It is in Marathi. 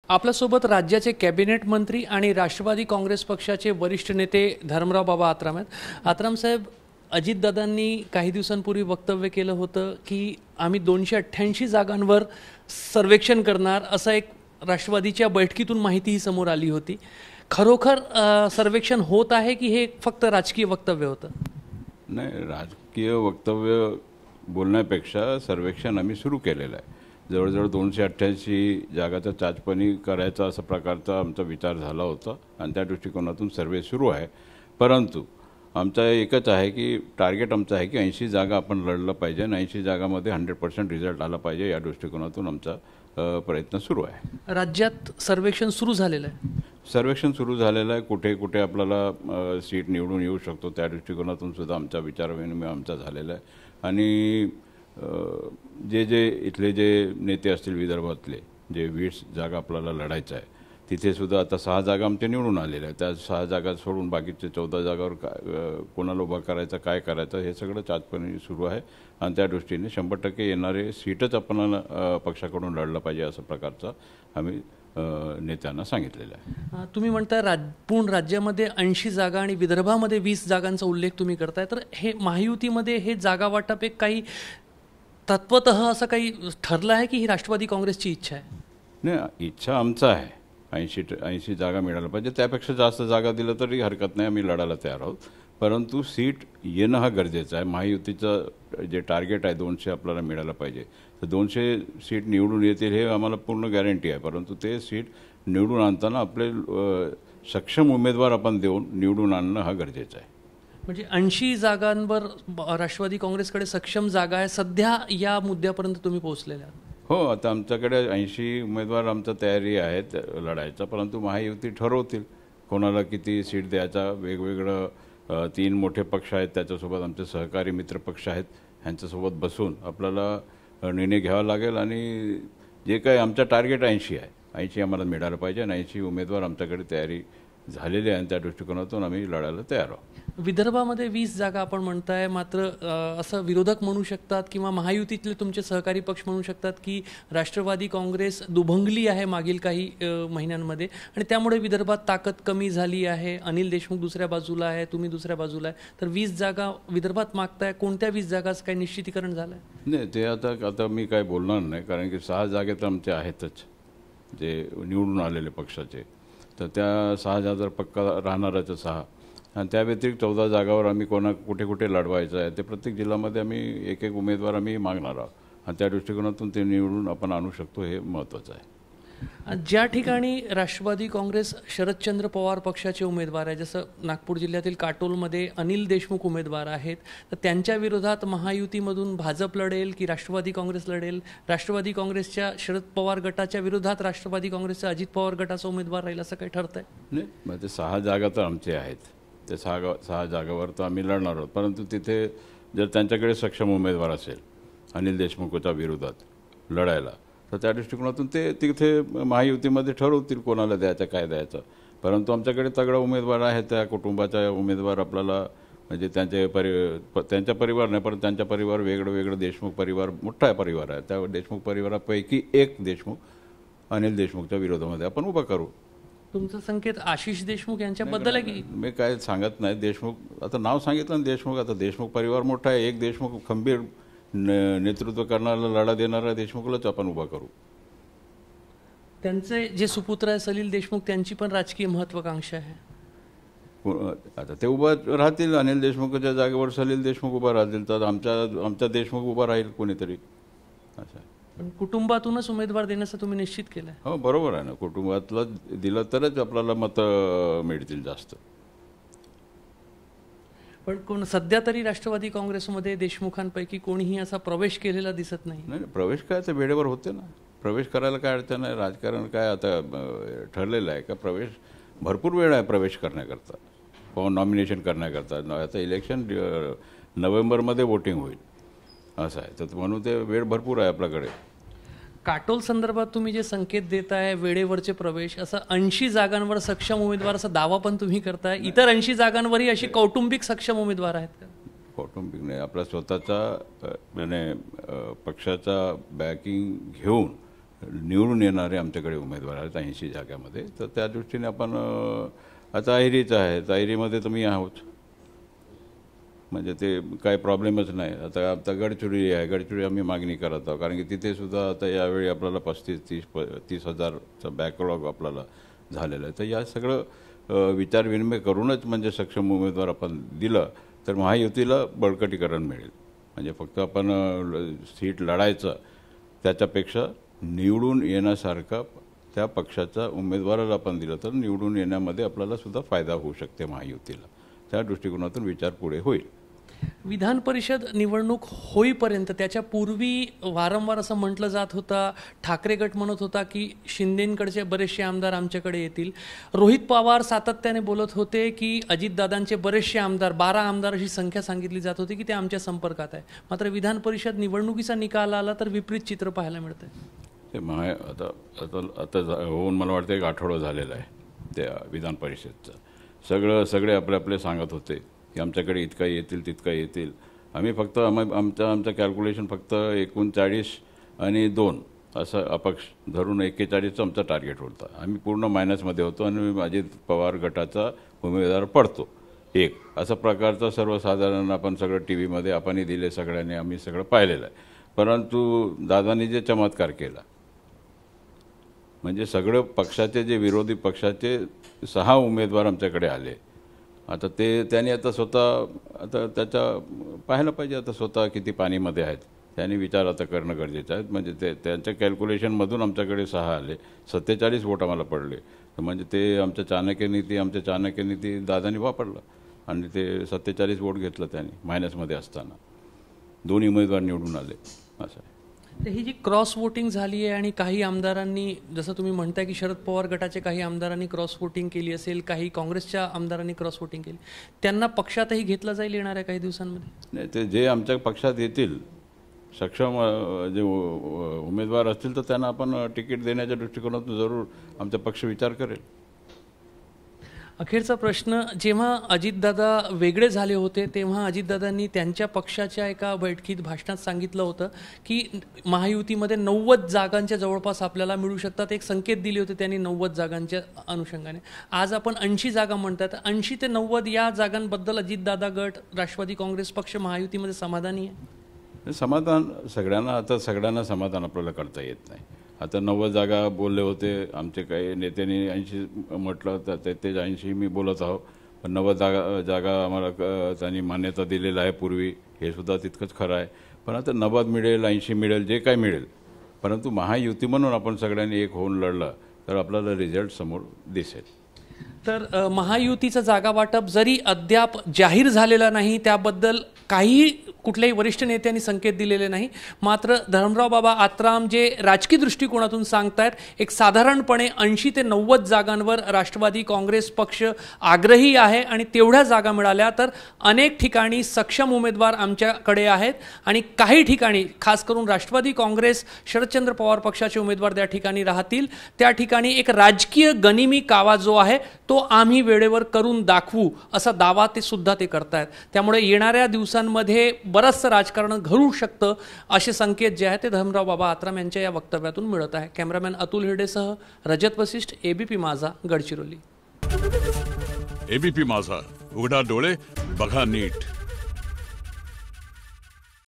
आपल्यासोबत राज्याचे कॅबिनेट मंत्री आणि राष्ट्रवादी काँग्रेस पक्षाचे वरिष्ठ नेते धर्मराव बाबा आत्राम आहेत। आत्राम साहेब, अजितदादांनी काही दिवसांपूर्वी वक्तव्य केलं होतं की आम्ही 288 जागांवर सर्वेक्षण करणार, असं एक राष्ट्रवादीच्या बैठकीतून माहितीही समोर आली होती। खरोखर सर्वेक्षण होत आहे की हे फक्त राजकीय वक्तव्य होतं? नाही, राजकीय वक्तव्य बोलण्यापेक्षा सर्वेक्षण आम्ही सुरू केलेलं आहे। जवळजवळ 288 जागाचा चाचपणी करायचा असा प्रकारचा आमचा विचार झाला होता आणि त्या दृष्टिकोनातून सर्वे सुरू आहे। परंतु आमचा एकच आहे की टार्गेट आमचा आहे की 80 जागा आपण लढलं पाहिजे आणि 80 जागामध्ये 100% रिझल्ट आला पाहिजे, या दृष्टिकोनातून आमचा प्रयत्न सुरू आहे। राज्यात सर्वेक्षण सुरू झालेलं आहे? सर्वेक्षण सुरू झालेलं आहे। कुठे कुठे आपल्याला सीट निवडून येऊ शकतो त्या दृष्टिकोनातून सुद्धा आमचा विचारविनिमय आमचा झालेला आहे। आणि जे इथले जे नेते असतील विदर्भातले, जे 20 जागा आपल्याला लढायचं आहे, तिथे सुद्धा आता 6 जागा आमचे निवडून आलेल्या आहेत। त्या 6 जागा सोडून बाकीचे 14 जागावर कोणाला उभा करायचं, काय करायचं, हे सगळं चाचपणी सुरू आहे। आणि त्या दृष्टीने 100% येणारे सीटच आपण पक्षाकडून लढलं पाहिजे असं प्रकारचा आम्ही नेत्यांना सांगितलेलं आहे। तुम्ही म्हणता पूर्ण राज्यामध्ये 80 जागा आणि विदर्भामध्ये 20 जागांचा उल्लेख तुम्ही करताय, तर हे महायुतीमध्ये हे जागा वाटप एक काही तत्वतः असं काही ठरलं आहे की ही राष्ट्रवादी काँग्रेसची इच्छा आहे? नाही, इच्छा आमचा आहे 80 जागा मिळायला पाहिजे। त्यापेक्षा जास्त जागा दिलं तरी हरकत नाही, आम्ही लढायला तयार आहोत। परंतु सीट येणं हा गरजेचं आहे। महायुतीचं जे टार्गेट आहे 200 आपल्याला मिळायला पाहिजे, तर 200 सीट निवडून येतील हे आम्हाला पूर्ण गॅरंटी आहे। परंतु ते सीट निवडून आणताना आपले सक्षम उमेदवार आपण देऊन निवडून आणणं हा गरजेचं आहे। म्हणजे 80 जागांवर राष्ट्रवादी काँग्रेसकडे सक्षम जागा आहे सध्या, या मुद्द्यापर्यंत तुम्ही पोहोचलेले आहात? हो, आता आमच्याकडे 80 उमेदवार आमचा तयारी आहेत लढायचा, परंतु महायुती ठरवतील कोणाला किती सीट द्यायचा। वेगवेगळं 3 मोठे पक्ष आहेत, त्याच्यासोबत आमचे सहकारी मित्र पक्ष आहेत, ह्यांच्यासोबत बसून आपल्याला निर्णय घ्यावा लागेल। आणि जे काही आमचा टार्गेट 80 आहे, 80 आम्हाला मिळालं पाहिजे आणि 80 उमेदवार आमच्याकडे तयारी झालेली आहे आणि त्या दृष्टिकोनातून आम्ही लढायला तयार आहोत। विदर्भामध्ये 20 जागा आपण म्हणताय, मात्र असं विरोधक म्हणू शकतात किंवा महायुतीतले तुमचे सहकारी पक्ष म्हणू शकतात की राष्ट्रवादी काँग्रेस दुभंगली आहे मागील काही महिन्यांमध्ये आणि त्यामुळे विदर्भात ताकद कमी झाली आहे। अनिल देशमुख दुसऱ्या बाजूला आहे, तुम्ही दुसऱ्या बाजूला आहे, तर 20 जागा विदर्भात मागताय। कोणत्या 20 जागाचं काही निश्चितीकरण झालं आहे? नाही, ते आता मी काय बोलणार नाही, कारण की 6 जागे तर आमचे आहेतच जे निवडून आलेले पक्षाचे, तर त्या 6 जागा पक्का राहणारच 6। आणि त्या व्यतिरिक्त 14 जागावर आम्ही कुठे कुठे लढवायचं आहे ते प्रत्येक जिल्ह्यामध्ये आम्ही एक उमेदवार आम्ही मागणार आहोत आणि त्या दृष्टिकोनातून ते निवडून आपण आणू शकतो, हे महत्त्वाचं आहे। ज्या ठिकाणी राष्ट्रवादी काँग्रेस शरदचंद्र पवार पक्षाचे उमेदवार आहे, जसं नागपूर जिल्ह्यातील काटोलमध्ये अनिल देशमुख उमेदवार आहेत, तर त्यांच्या विरोधात महायुतीमधून भाजप लढेल की राष्ट्रवादी काँग्रेस लढेल? राष्ट्रवादी काँग्रेसच्या शरद पवार गटाच्या विरोधात राष्ट्रवादी काँग्रेसचा अजित पवार गटाचा उमेदवार राहील, असं काही ठरतंय? नाही, मग ते 6 जागा तर आमचे आहेत, ते 6 जागावर तर आम्ही लढणार आहोत। परंतु तिथे जर त्यांच्याकडे सक्षम उमेदवार असेल अनिल देशमुखच्या विरोधात लढायला, तर त्या दृष्टिकोनातून ते तिथे महायुतीमध्ये ठरवतील कोणाला द्यायचं, काय द्यायचं। परंतु आमच्याकडे तगडा उमेदवार आहे, त्या कुटुंबाचा उमेदवार आपल्याला, म्हणजे त्यांच्या परिवार नाही, पण त्यांच्या परिवार वेगळं देशमुख परिवार मोठा परिवार आहे, त्या देशमुख परिवारापैकी एक देशमुख अनिल देशमुखच्या विरोधामध्ये आपण उभा करू। तुमचा संकेत आशिष देशमुख यांच्याबद्दल आहे की? मी काय सांगत नाही, देशमुख आता नाव सांगितलं ना, देशमुख, आता देशमुख परिवार मोठा आहे, एक देशमुख खंबीर नेतृत्व करणारा, लढा देणारा देशमुखलाच आपण उभा करू। त्यांचे जे सुपुत्र आहे सलील देशमुख, त्यांची पण राजकीय महत्वाकांक्षा आहे। आता ते उभं राहतील, अनिल देशमुखच्या जागेवर सलील देशमुख उभा राहतील, तर आमचा देशमुख उभा राहील कोणीतरी, असं आहे। पण कुटुंबातूनच उमेदवार देण्याचं तुम्ही निश्चित केलं? हो, बरोबर आहे ना, कुटुंबातलं दिलं तरच आपल्याला मतं मिळतील जास्त। पण सध्या तरी राष्ट्रवादी काँग्रेसमध्ये देशमुखांपैकी कोणीही असा प्रवेश केलेला दिसत नाही। नाही, प्रवेश काय तर वेळेवर होते ना, प्रवेश करायला काय अडचण आहे? राजकारण काय आता ठरलेलं आहे का? प्रवेश भरपूर वेळ आहे प्रवेश करण्याकरता, नॉमिनेशन करण्याकरता। आता इलेक्शन नोव्हेंबरमध्ये वोटिंग होईल, असं आहे, तर म्हणून ते वेळ भरपूर आहे आपल्याकडे। काटोल संदर्भात तुम्ही जे संकेत देताय वेळेवरचे प्रवेश, असं 80 जागांवर सक्षम उमेदवार असा दावा पण तुम्ही करताय, इतर 80 जागांवरही अशी कौटुंबिक सक्षम उमेदवार आहेत का? कौटुंबिक नाही, आपला स्वतःचा म्हणजे पक्षाचा बॅकिंग घेऊन निवडून येणारे आमच्याकडे उमेदवार आहेत 80 जागामध्ये. तर त्या दृष्टीने आपण आता अहिरीचं आहे, तर अहिरीमध्ये तर मी आहोत, म्हणजे ते काय प्रॉब्लेमच नाही. आता गडचिरोली आहे, गडचिरोली आम्ही मागणी करत आहोत, कारण की तिथे सुद्धा आता यावेळी आपल्याला 35-30 हजारचा बॅकलॉग आपल्याला झालेला आहे. तर या सगळं विचारविनिमय करूनच म्हणजे सक्षम उमेदवार आपण दिलं तर महायुतीला बळकटीकरण मिळेल. म्हणजे फक्त आपण सीट लढायचं त्याच्यापेक्षा निवडून येण्यासारखा त्या पक्षाचा उमेदवाराला आपण दिलं तर निवडून येण्यामध्ये आपल्याला सुद्धा फायदा होऊ शकते महायुतीला. त्या दृष्टिकोनातून विचार पुढे होईल. विधान परिषद निवडणूक होईपर्यंत त्याच्या पूर्वी वारंवार असं म्हटलं जात होतं, ठाकरे गट म्हणत होता की शिंदेंकडचे बरेचसे आमदार आमच्याकडे येतील. रोहित पवार सातत्याने बोलत होते की अजितदादांचे बरेचसे आमदार 12 आमदार अशी संख्या सांगितली जात होती की ते आमच्या संपर्कात आहे. मात्र विधान परिषद निवडणुकीचा निकाल आला तर विपरीत चित्र पाहायला मिळतं. ते आता होऊन मला वाटतं एक आठवडा झालेला आहे त्या विधान परिषदचं. सगळे आपले सांगत होते की आमच्याकडे इतका येतील तितका येतील. आम्ही फक्त आमचं कॅल्क्युलेशन फक्त 39 आणि 2 असं अपक्ष धरून 41चं आमचा टार्गेट होता. आम्ही पूर्ण मायनसमध्ये होतो आणि अजित पवार गटाचा उमेदवार पडतो एक असा प्रकारचा सर्वसाधारण आपण सगळं TV मध्ये आपणही दिले, सगळ्यांनी आम्ही सगळं पाहिलेलं आहे. परंतु दादांनी जे चमत्कार केला म्हणजे सगळं पक्षाचे जे विरोधी पक्षाचे 6 उमेदवार आमच्याकडे आले. आता त्यांनी आता त्याच्या पाहायला पाहिजे, आता स्वतः किती पाणीमध्ये आहेत त्यांनी विचार आता करणं गरजेचं आहे. म्हणजे त्यांच्या कॅल्क्युलेशनमधून आमच्याकडे 6 आले, 47 वोट आम्हाला पडले. म्हणजे ते आमच्या चाणक्य नीती दादांनी वापरलं आणि ते 47 वोट घेतलं त्यांनी मायनसमध्ये असताना. 2 उमेदवार निवडून आले असं आहे. तर ही जी क्रॉस वोटिंग झाली आहे आणि काही आमदारांनी, जसं तुम्ही म्हणताय की शरद पवार गटाचे काही आमदारांनी क्रॉस वोटिंग केली असेल, काही काँग्रेसच्या आमदारांनी क्रॉस वोटिंग केली, त्यांना पक्षातही घेतलं जाईल येणाऱ्या काही दिवसांमध्ये? नाही, ते जे आमच्या पक्षात येतील सक्षम जे उमेदवार असतील तर त्यांना आपण तिकीट देण्याच्या दृष्टिकोनातून जरूर आमचा पक्ष विचार करेल. अखेरचा प्रश्न, जेव्हा अजितदादा वेगळे झाले होते तेव्हा अजितदादांनी त्यांच्या पक्षाच्या एका बैठकीत भाषणात सांगितलं होतं की महायुतीमध्ये 90 जागांच्या जवळपास आपल्याला मिळू शकतात. एक संकेत दिले होते त्यांनी 90 जागांच्या अनुषंगाने. आज आपण 80 जागा म्हणतात. 80 ते 90 या जागांबद्दल अजितदादा गट, राष्ट्रवादी काँग्रेस पक्ष महायुतीमध्ये समाधानी आहे? सगळ्यांना समाधान आपल्याला करता येत नाही. आता 90 जागा बोलले होते आमचे काही नेत्यांनी, 80 म्हटलं तर तेच 80 मी बोलत आहो. पण 90 जागा आम्हाला त्यांनी मान्यता दिलेलं आहे पूर्वी, हे सुद्धा तितकंच खरं आहे. पण आता 90 मिळेल, 80 मिळेल, जे काय मिळेल, परंतु महायुती म्हणून आपण सगळ्यांनी एक होऊन लढलं तर आपल्याला रिझल्ट समोर दिसेल. तर महायुतीचं जागा वाटप जरी अद्याप जाहीर झालेलं नाही, त्याबद्दल काही कुठल्याही वरिष्ठ नेत्यांनी संकेत दिलेले नाही. मात्र धर्मराव बाबा आत्राम जे राजकीय दृष्टिकोनातून सांगतायत, एक साधारणपणे 80 ते 90 जागांवर राष्ट्रवादी काँग्रेस पक्ष आग्रही आहे आणि तेवढ्या जागा मिळाल्या तर अनेक ठिकाणी सक्षम उमेदवार आमच्याकडे आहेत आणि काही ठिकाणी खास करून राष्ट्रवादी काँग्रेस शरदचंद्र पवार पक्षाचे उमेदवार त्या ठिकाणी राहतील. त्या ठिकाणी एक राजकीय गनिमी कावा जो आहे तो आम्ही वेळेवर करून दाखवू असा दावा ते सुद्धा करतायत. त्यामुळे येणाऱ्या दिवसांमध्ये बरंचसं राजकारण घडू शकतं असे संकेत जे आहेत ते धर्मराव बाबा आत्राम यांच्या या वक्तव्यातून मिळत आहे. कॅमेरामॅन अतुल हिरडेसह रजत वसिष्ठ, ABP माझा, गडचिरोली. ABP माझा, उघडा डोळे बघा नीट.